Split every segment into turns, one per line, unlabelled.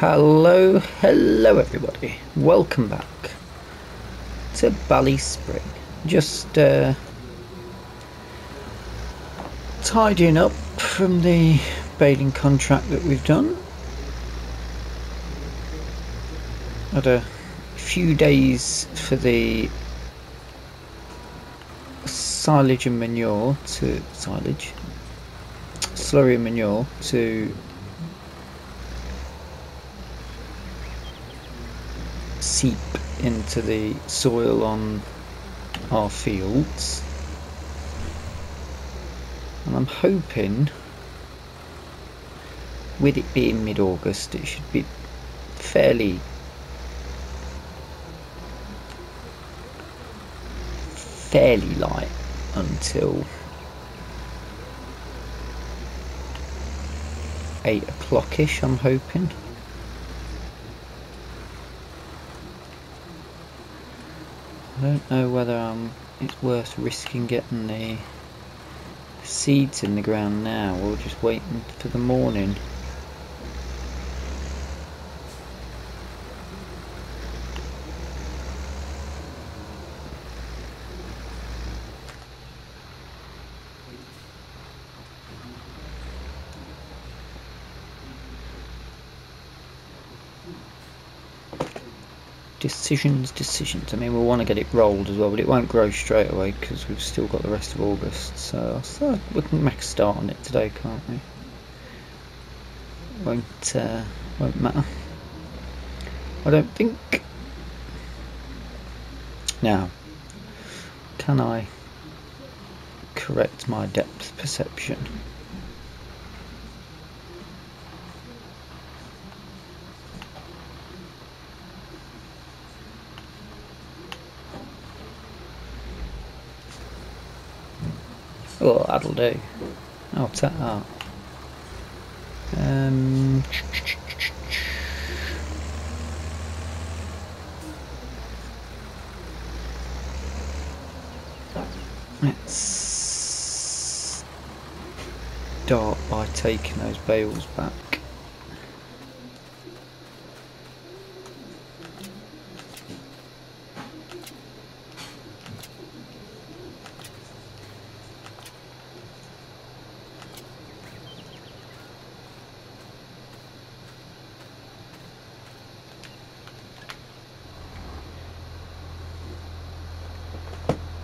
Hello everybody. Welcome back to BallySpring. Just tidying up from the baling contract that we've done. Had a few days for the slurry and manure to seep into the soil on our fields, and I'm hoping with it being mid-August it should be fairly light until 8 o'clock-ish, I'm hoping. I don't know whether it's worth risking getting the seeds in the ground now or just waiting for the morning. Decisions. I mean, we'll want to get it rolled as well, but it won't grow straight away because we've still got the rest of August. So we can make a start on it today, can't we? Won't matter. I don't think. Now, can I correct my depth perception? Oh, that'll do. I'll take that. Let's start by taking those bales back.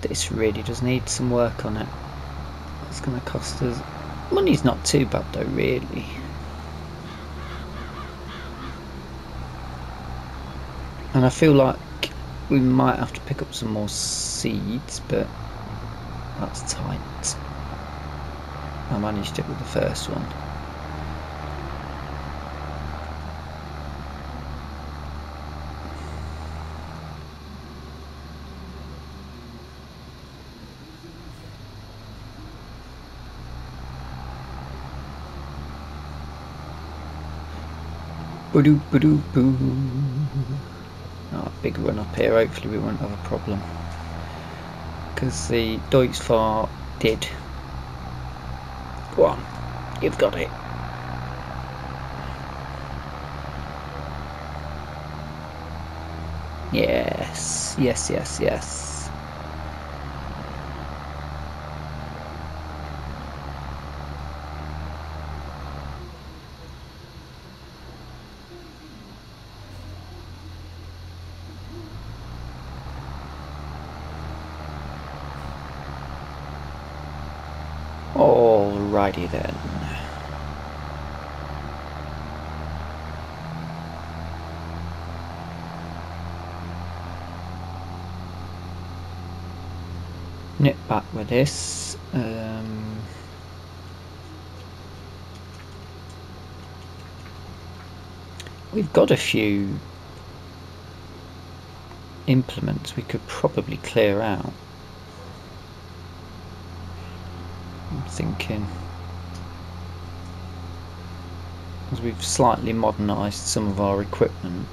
This really does need some work on it. It's going to cost us... Money's not too bad though, really. And I feel like we might have to pick up some more seeds, but that's tight. I managed it with the first one. Boo. Oh, big run up here. Hopefully we won't have a problem, because the Deutschfahrt did. Go on, you've got it. Yes. Alrighty then. Nip back with this. We've got a few implements we could probably clear out. I'm thinking, as we've slightly modernised some of our equipment.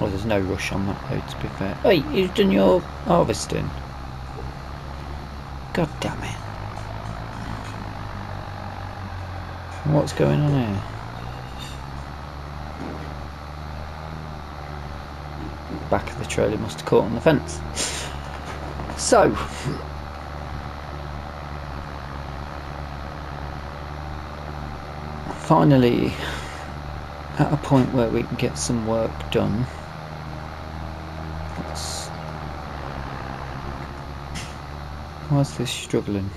Well, there's no rush on that though, to be fair. Hey, you've done your harvesting. God damn it. What's going on here? Back of the trailer must have caught on the fence. So, finally at a point where we can get some work done. Why is this struggling?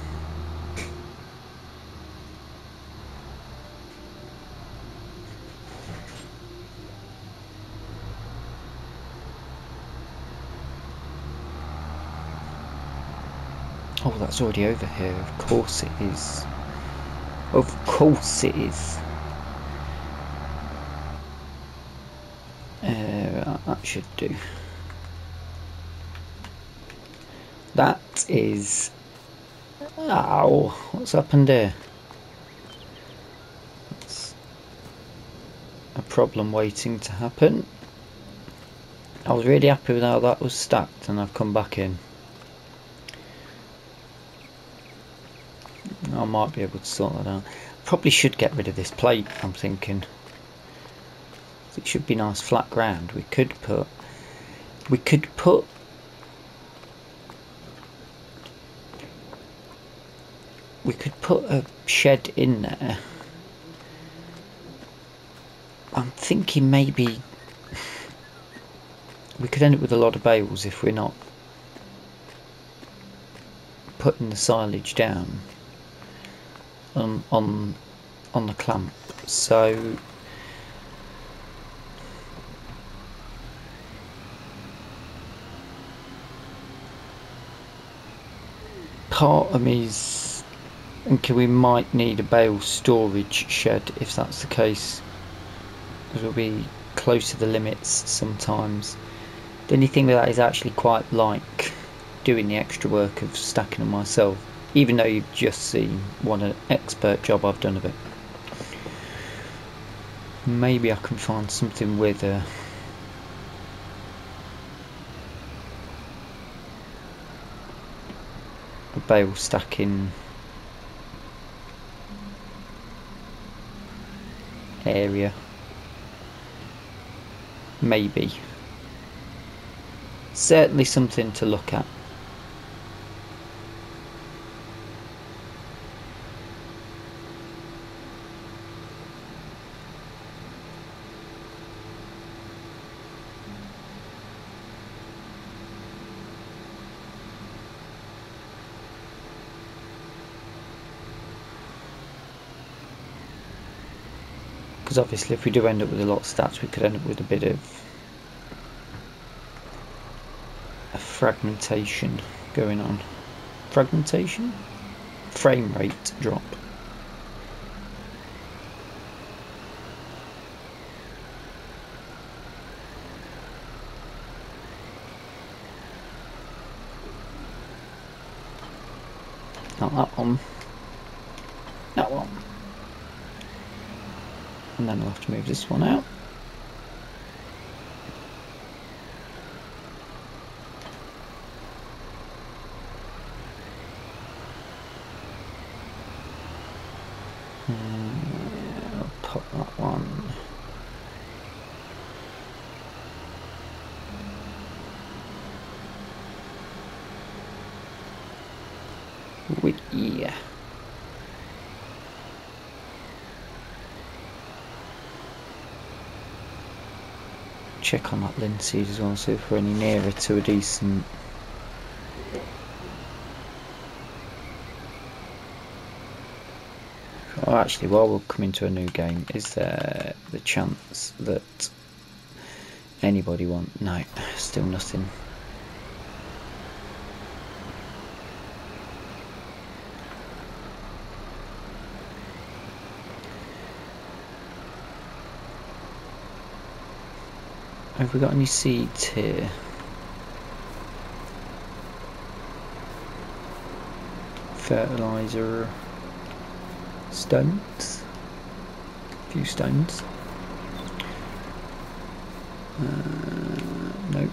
Oh, that's already over here. Of course it is. Of course it is. That should do. That is... Ow! What's happened here? That's a problem waiting to happen. I was really happy with how that was stacked, and I've come back in. I might be able to sort that out. Probably should get rid of this plate, I'm thinking. It should be nice flat ground. We could put a shed in there. I'm thinking maybe we could end up with a lot of bales if we're not putting the silage down on the clamp. So part of me's thinking we might need a bale storage shed if that's the case, because we'll be close to the limits sometimes. The only thing with that is I actually quite like doing the extra work of stacking them myself, even though you've just seen what an expert job I've done of it. Maybe I can find something with a bale stacking area. Maybe. Certainly something to look at. Because obviously if we do end up with a lot of stats, we could end up with a bit of a fragmentation going on. Fragmentation? Frame rate drop. Not that one. That one. And then I'll have to move this one out. I'll pop that one. Yeah. Check on that linseed as well, see if we're any nearer to a decent Oh, actually, while we're coming to a new game, is there the chance that anybody want? No, still nothing. Have we got any seeds here? Fertilizer, stones, a few stones. Nope.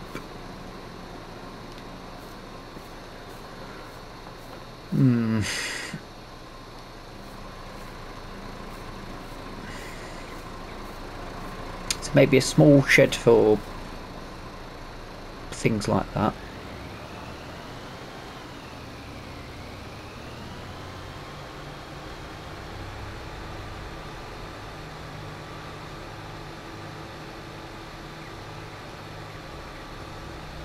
So maybe a small shed for things like that.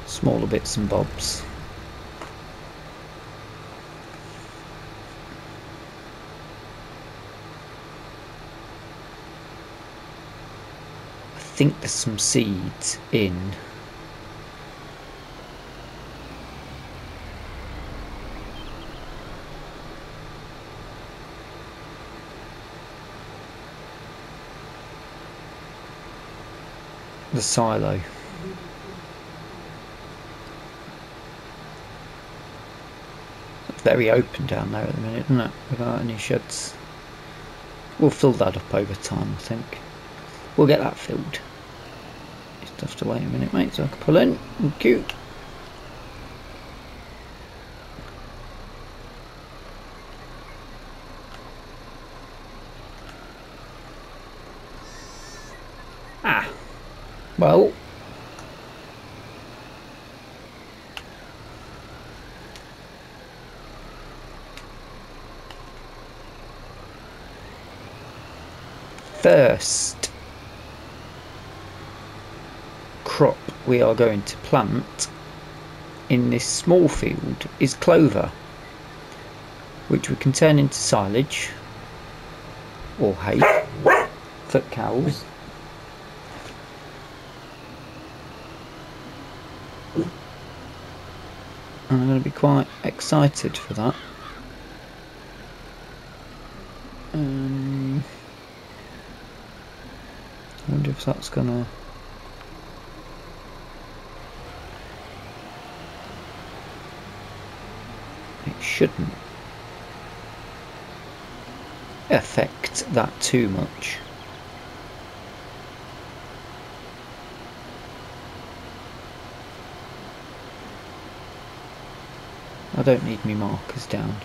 Smaller bits and bobs. I think there's some seeds in the silo. It's very open down there at the minute, isn't it? Without any sheds. We'll fill that up over time, I think. We'll get that filled. Just have to wait a minute, mate, so I can pull in. Thank you. Ah. Well. First crop we are going to plant in this small field is clover, which we can turn into silage or hay for cows. And I'm going to be quite excited for that. I wonder if that's gonna... It shouldn't affect that too much. I don't need my markers down.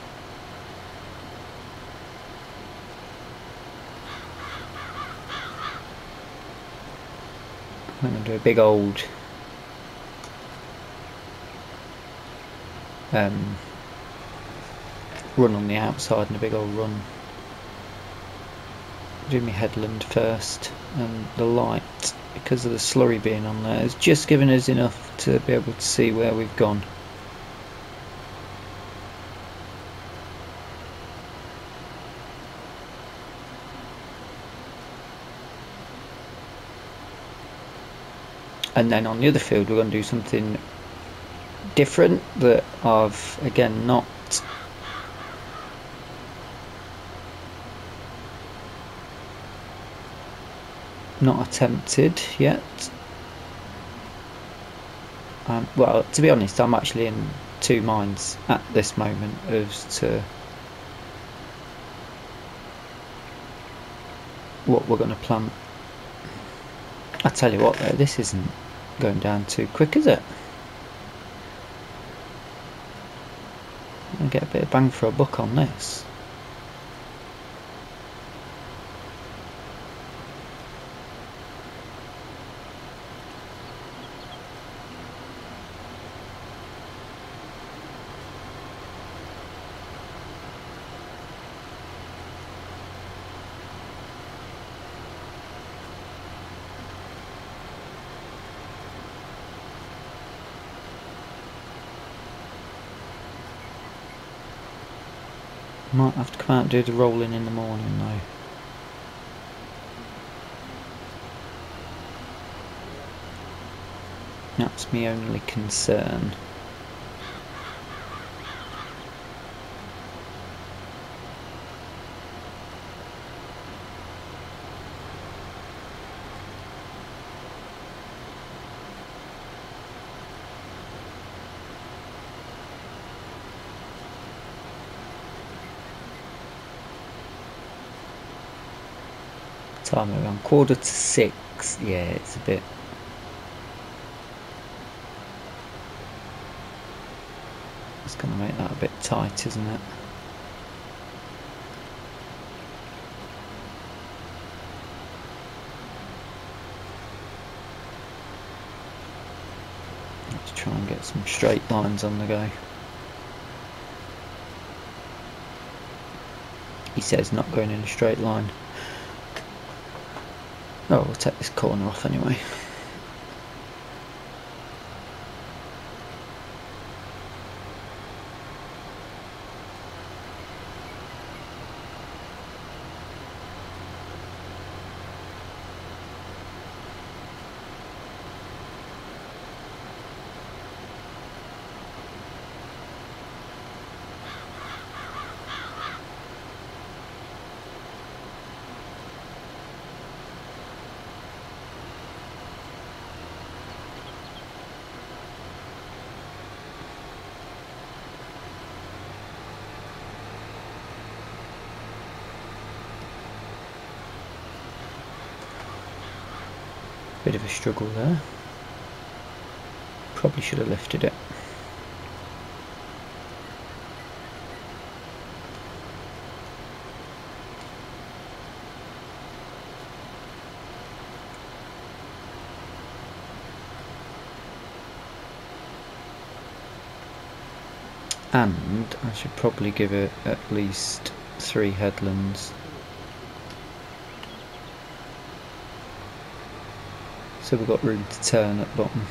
I'm going to do a big old run on the outside and a big old run. Do my headland first, and the light, because of the slurry being on there, has just given us enough to be able to see where we've gone. And then on the other field we're going to do something different that I've again not attempted yet. Well, to be honest, I'm actually in two minds at this moment as to what we're going to plant. I tell you what though, this isn't going down too quick, is it? I'll get a bit of bang for a buck on this. Might have to come out and do the rolling in the morning though. That's my only concern. Time around 5:45. Yeah, it's a bit It's going to make that a bit tight, isn't it? Let's try and get some straight lines on the go. He says not going in a straight line. Oh, we'll take this corner off anyway. Bit of a struggle there. Probably should have lifted it. And I should probably give it at least 3 headlands. So we've got room to turn at the bottom.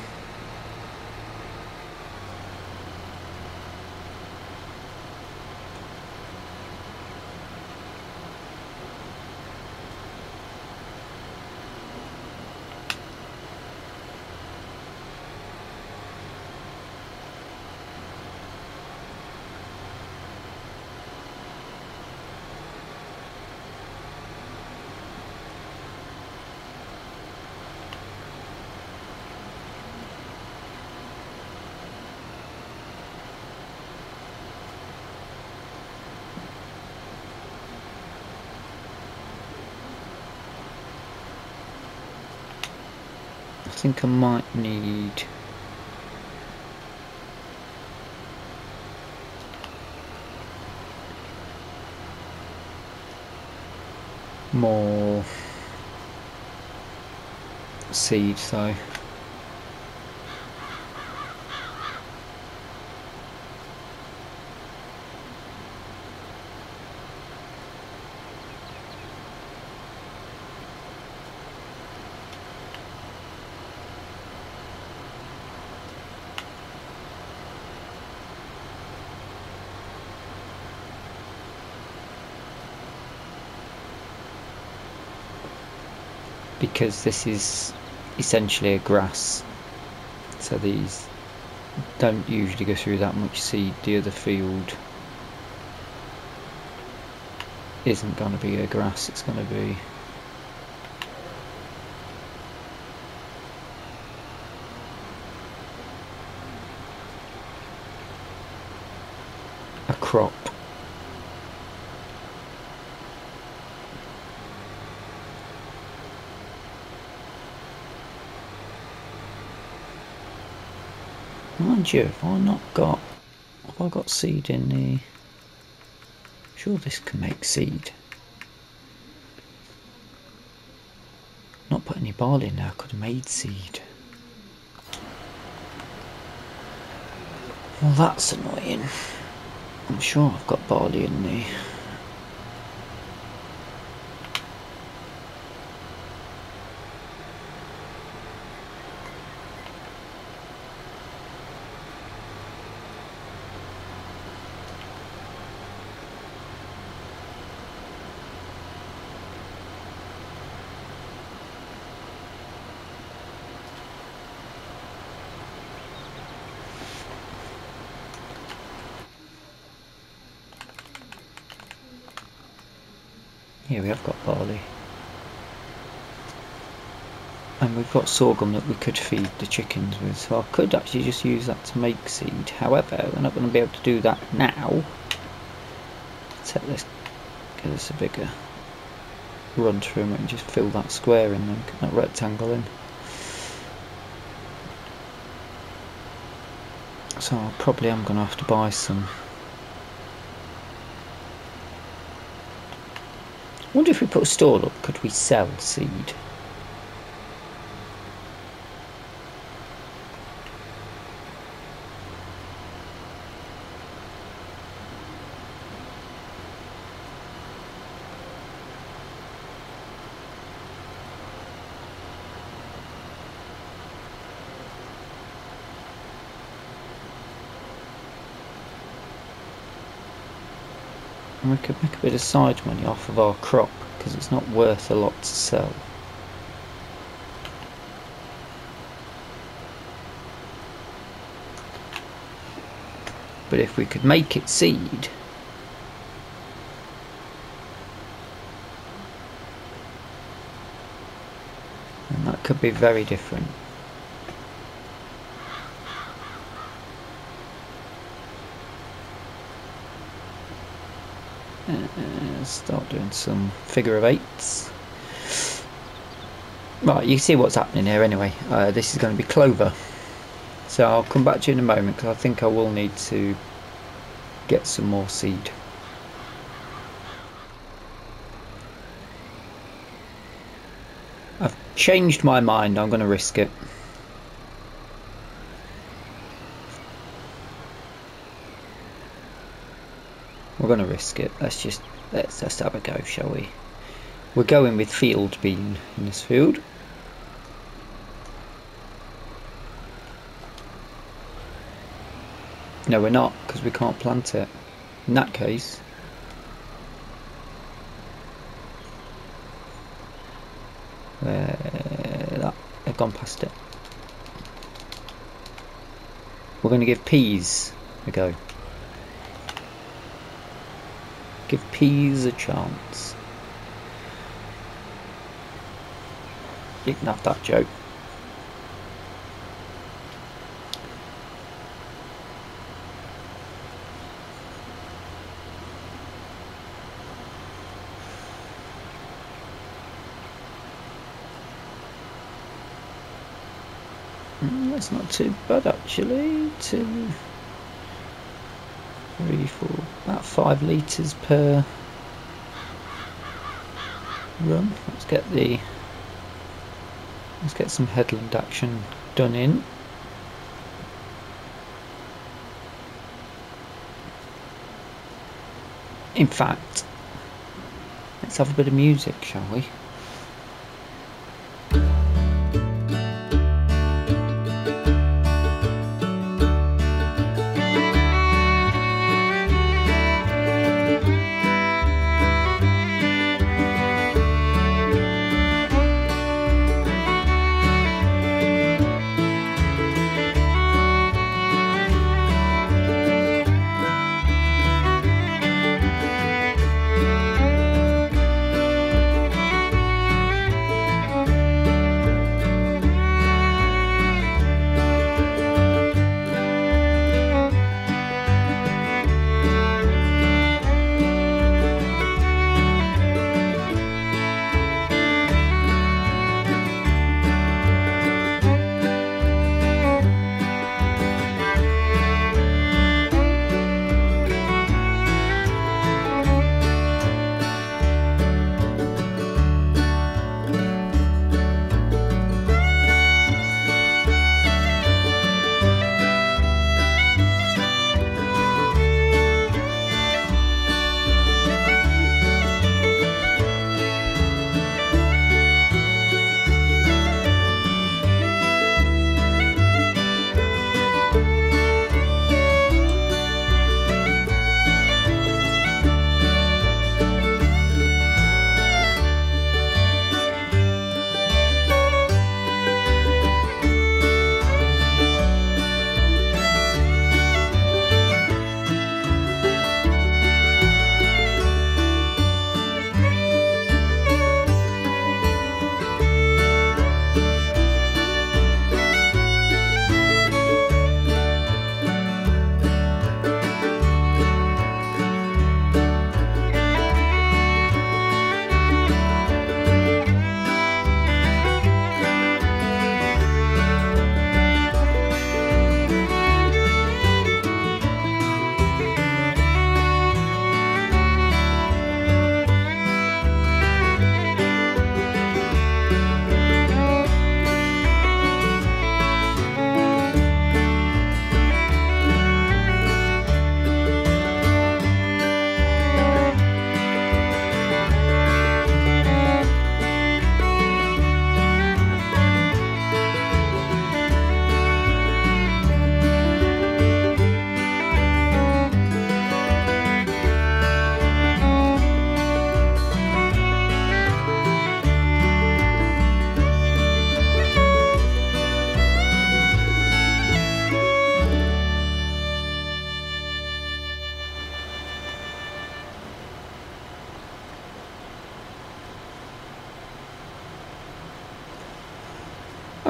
I think I might need more seed though. Because this is essentially a grass, so these don't usually go through that much seed. The other field isn't going to be a grass, it's going to be a crop. Mind you, have I got seed in the... Sure this can make seed. Not put any barley in there, I could have made seed. Well, that's annoying. I'm sure I've got barley in the... Here we have got barley. And we've got sorghum that we could feed the chickens with, so I could actually just use that to make seed. However, we're not going to be able to do that now. Take this, give us a bigger run through and just fill that square in then, that rectangle in. So I probably am going to have to buy some. I wonder if we put a stall up, could we sell seed? And we could make a bit of side money off of our crop, because it's not worth a lot to sell. But if we could make it seed, then that could be very different. Start doing some figure of eights. Right, you see what's happening here anyway. This is going to be clover. So I'll come back to you in a moment, because I think I will need to get some more seed. I've changed my mind, I'm going to risk it. We're going to risk it. Let's have a go, shall we? We're going with field bean in this field. No, we're not, because we can't plant it. In that case, I've gone past it. We're going to give peas a go. Give peas a chance. You can have that joke. That's not too bad actually. 2, 3, 4, about 5 litres per run. Let's get some headland action done in. In fact, let's have a bit of music, shall we?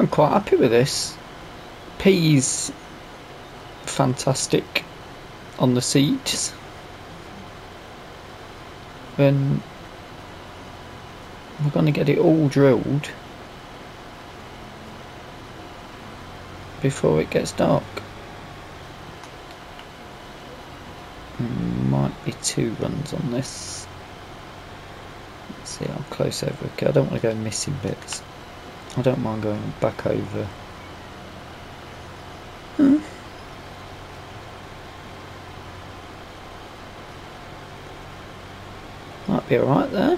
I'm quite happy with this. Peas, fantastic on the seeds. Then we're going to get it all drilled before it gets dark. Might be 2 runs on this. Let's see how close over. Okay, I don't want to go missing bits. I don't mind going back over. Might be alright there.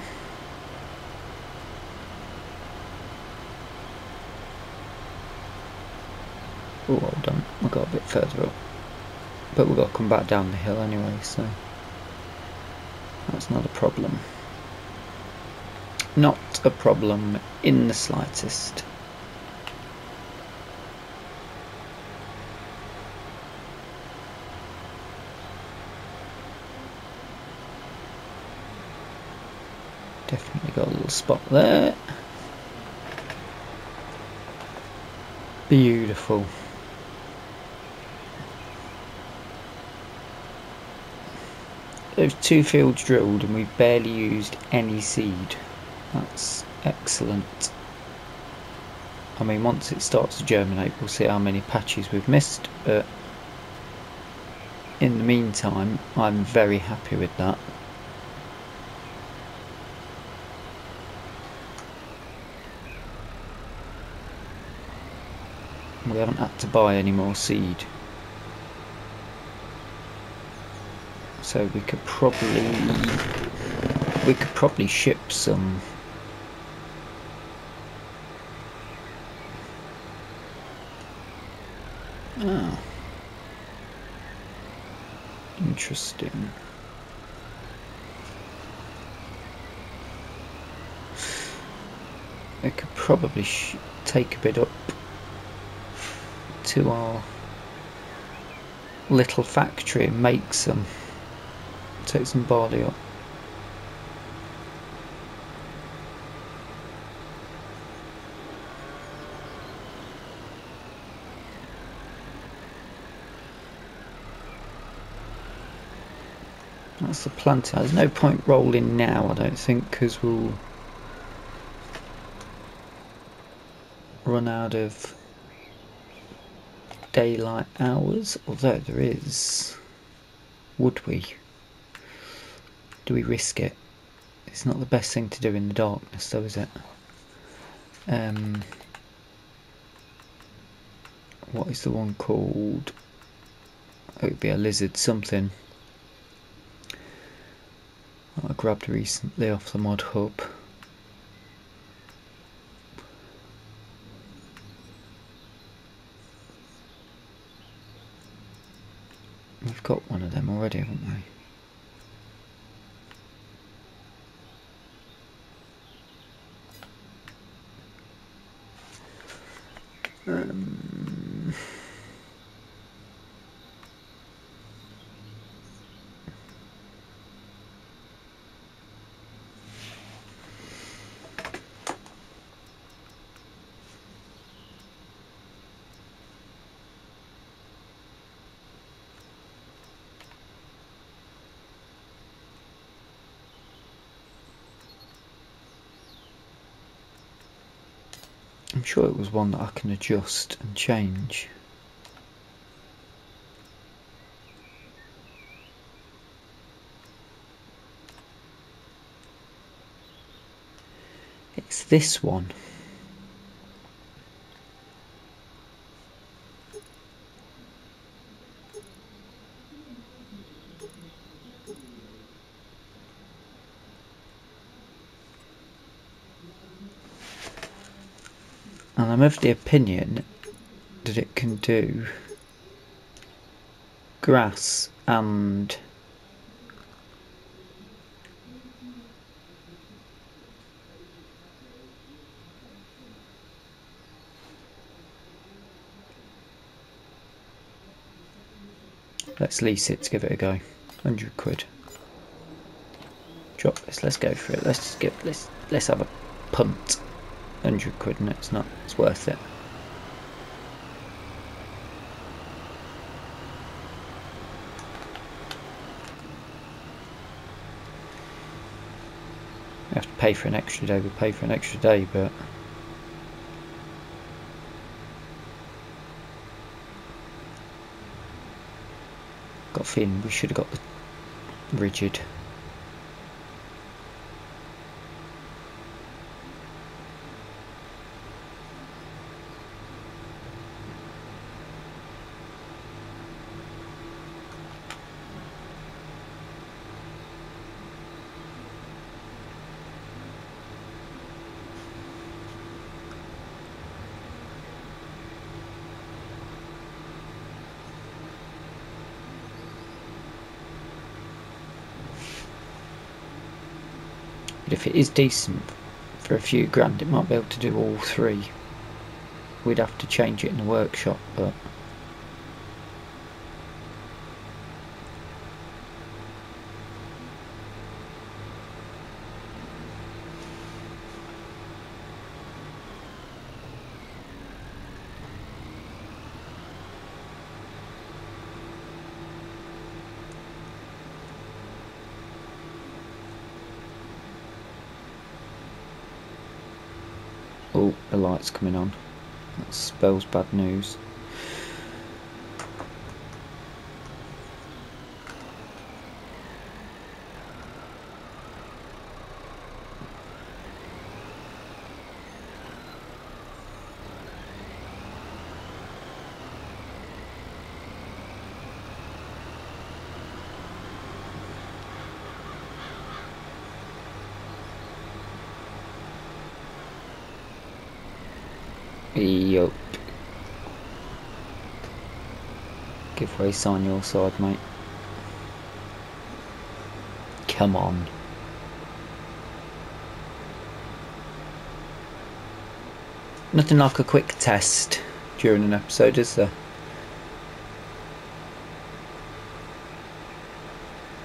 Oh, well done. I got a bit further up. But we've got to come back down the hill anyway, so that's not a problem. Not a problem in the slightest. Definitely got a little spot there. Beautiful. Those 2 fields drilled and we've barely used any seed. That's excellent. I mean, once it starts to germinate, we'll see how many patches we've missed, but in the meantime, I'm very happy with that. We haven't had to buy any more seed. So we could probably ship some. Oh. Interesting. We could probably take a bit up to our little factory and make some. Take some barley up. That's the planter. There's no point rolling now, I don't think, because we'll run out of daylight hours. Although there is. Would we? Do we risk it? It's not the best thing to do in the darkness, though, is it? What is the one called? Oh, it would be a lizard something. I grabbed recently off the mod hub. We've got one of them already, haven't we? I'm sure it was one that I can adjust and change. It's this one. And I'm of the opinion that it can do grass and let's lease it to give it a go. 100 quid. Drop this, let's go for it. Let's have a punt. 100 quid, and it's worth it. have to pay for an extra day, we pay for an extra day, but got a feeling we should have got the rigid. But if it is decent for a few grand, it might be able to do all three. We'd have to change it in the workshop, but oh, the light's coming on. That spells bad news. Yup. Give way, sign your side, mate. Come on. Nothing like a quick test during an episode, is there?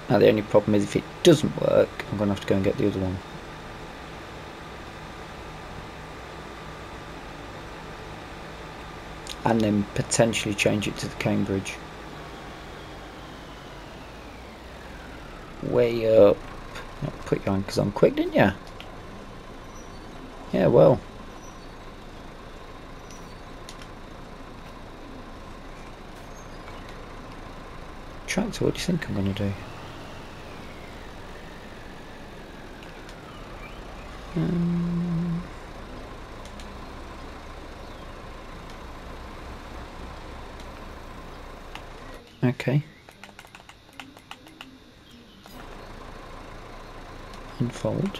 Now the only problem is if it doesn't work, I'm going to have to go and get the other one. And then potentially change it to the Cambridge. Way up. I'll put you on because I'm quick, didn't you? Yeah, well. Tractor, what do you think I'm going to do? Okay. Unfold.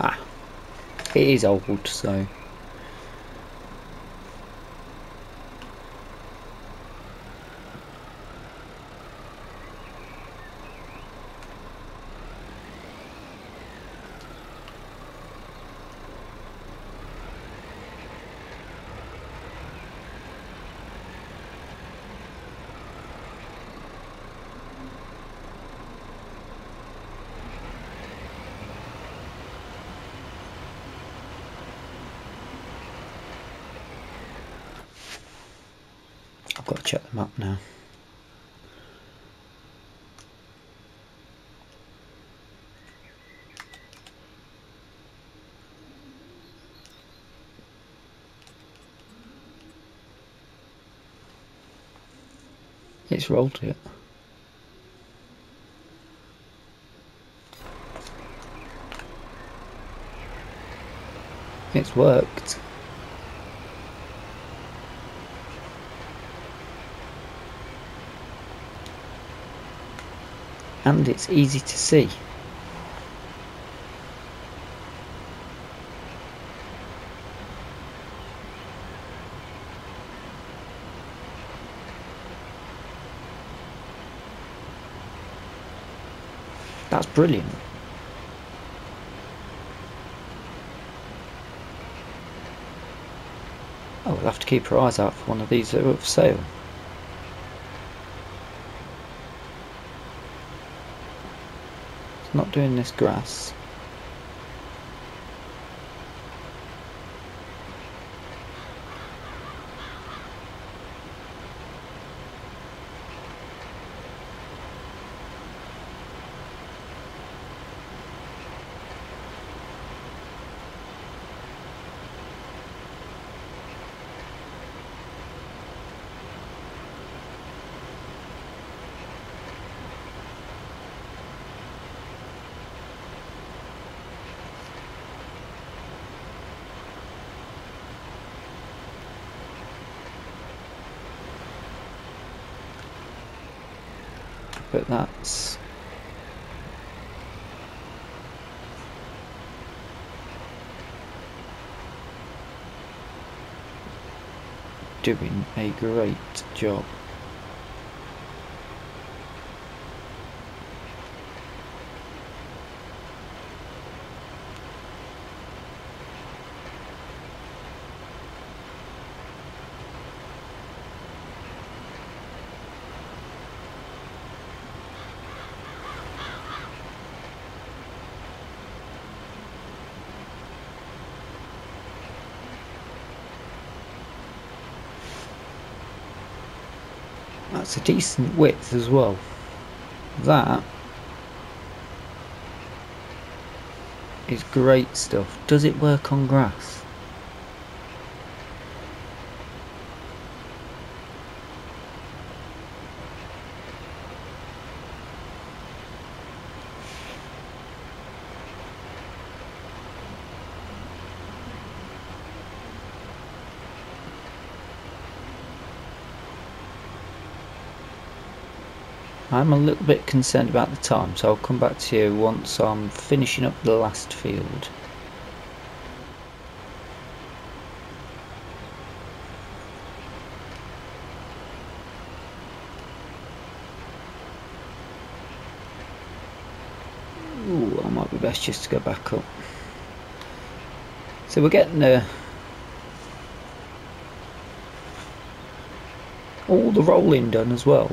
Ah, it is old, so. I've got to check the map now. It's rolled it. It's worked. And it's easy to see. That's brilliant. Oh, we'll have to keep our eyes out for one of these that are for sale. It's not doing this grass. but that's doing a great job. That's a decent width as well. That is great stuff. Does it work on grass? I'm a little bit concerned about the time, so I'll come back to you once I'm finishing up the last field. Ooh, I might be best just to go back up. So we're getting all the rolling done as well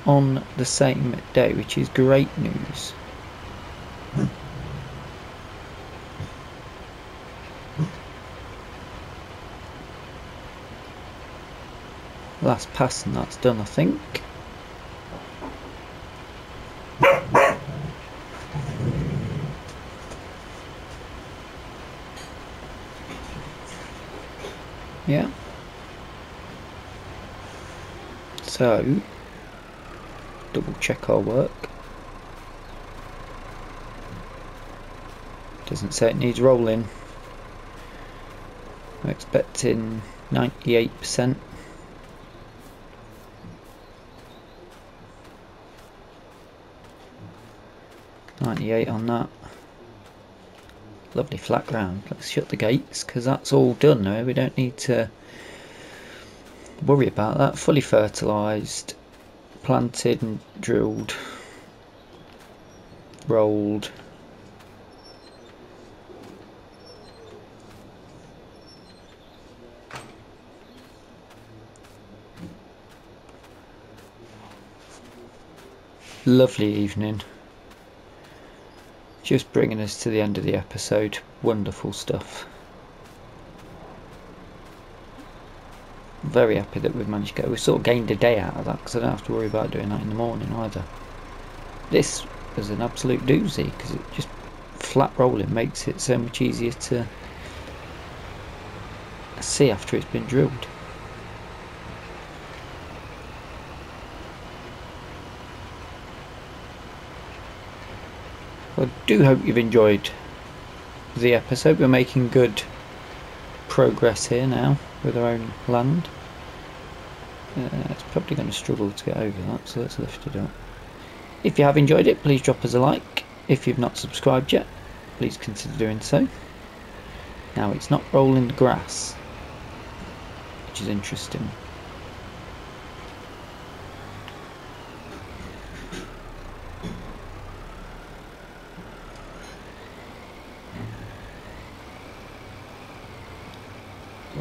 on the same day, which is great news. Last pass and that's done, I think. Yeah. So double check our work. Doesn't say it needs rolling. I'm expecting 98%. .98 on that. Lovely flat ground. Let's shut the gates because that's all done now. We don't need to worry about that. Fully fertilised, planted and drilled, rolled. Lovely evening. Just bringing us to the end of the episode. Wonderful stuff. Very happy that we've managed to go. We've sort of gained a day out of that because I don't have to worry about doing that in the morning either. This was an absolute doozy because it just flat rolling makes it so much easier to see after it's been drilled. I do hope you've enjoyed the episode. We're making good progress here now with our own land. It's probably going to struggle to get over that, so let's lift it up. If you have enjoyed it, please drop us a like. If you've not subscribed yet, please consider doing so. Now it's not rolling the grass, which is interesting.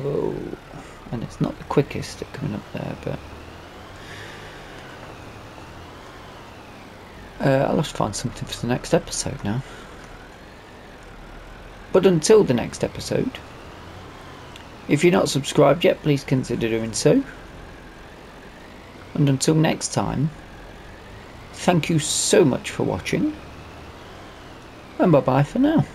Whoa. And it's not the quickest at coming up there, but I'll have to find something for the next episode now. But until the next episode, if you're not subscribed yet, please consider doing so. And until next time, thank you so much for watching, and bye bye for now.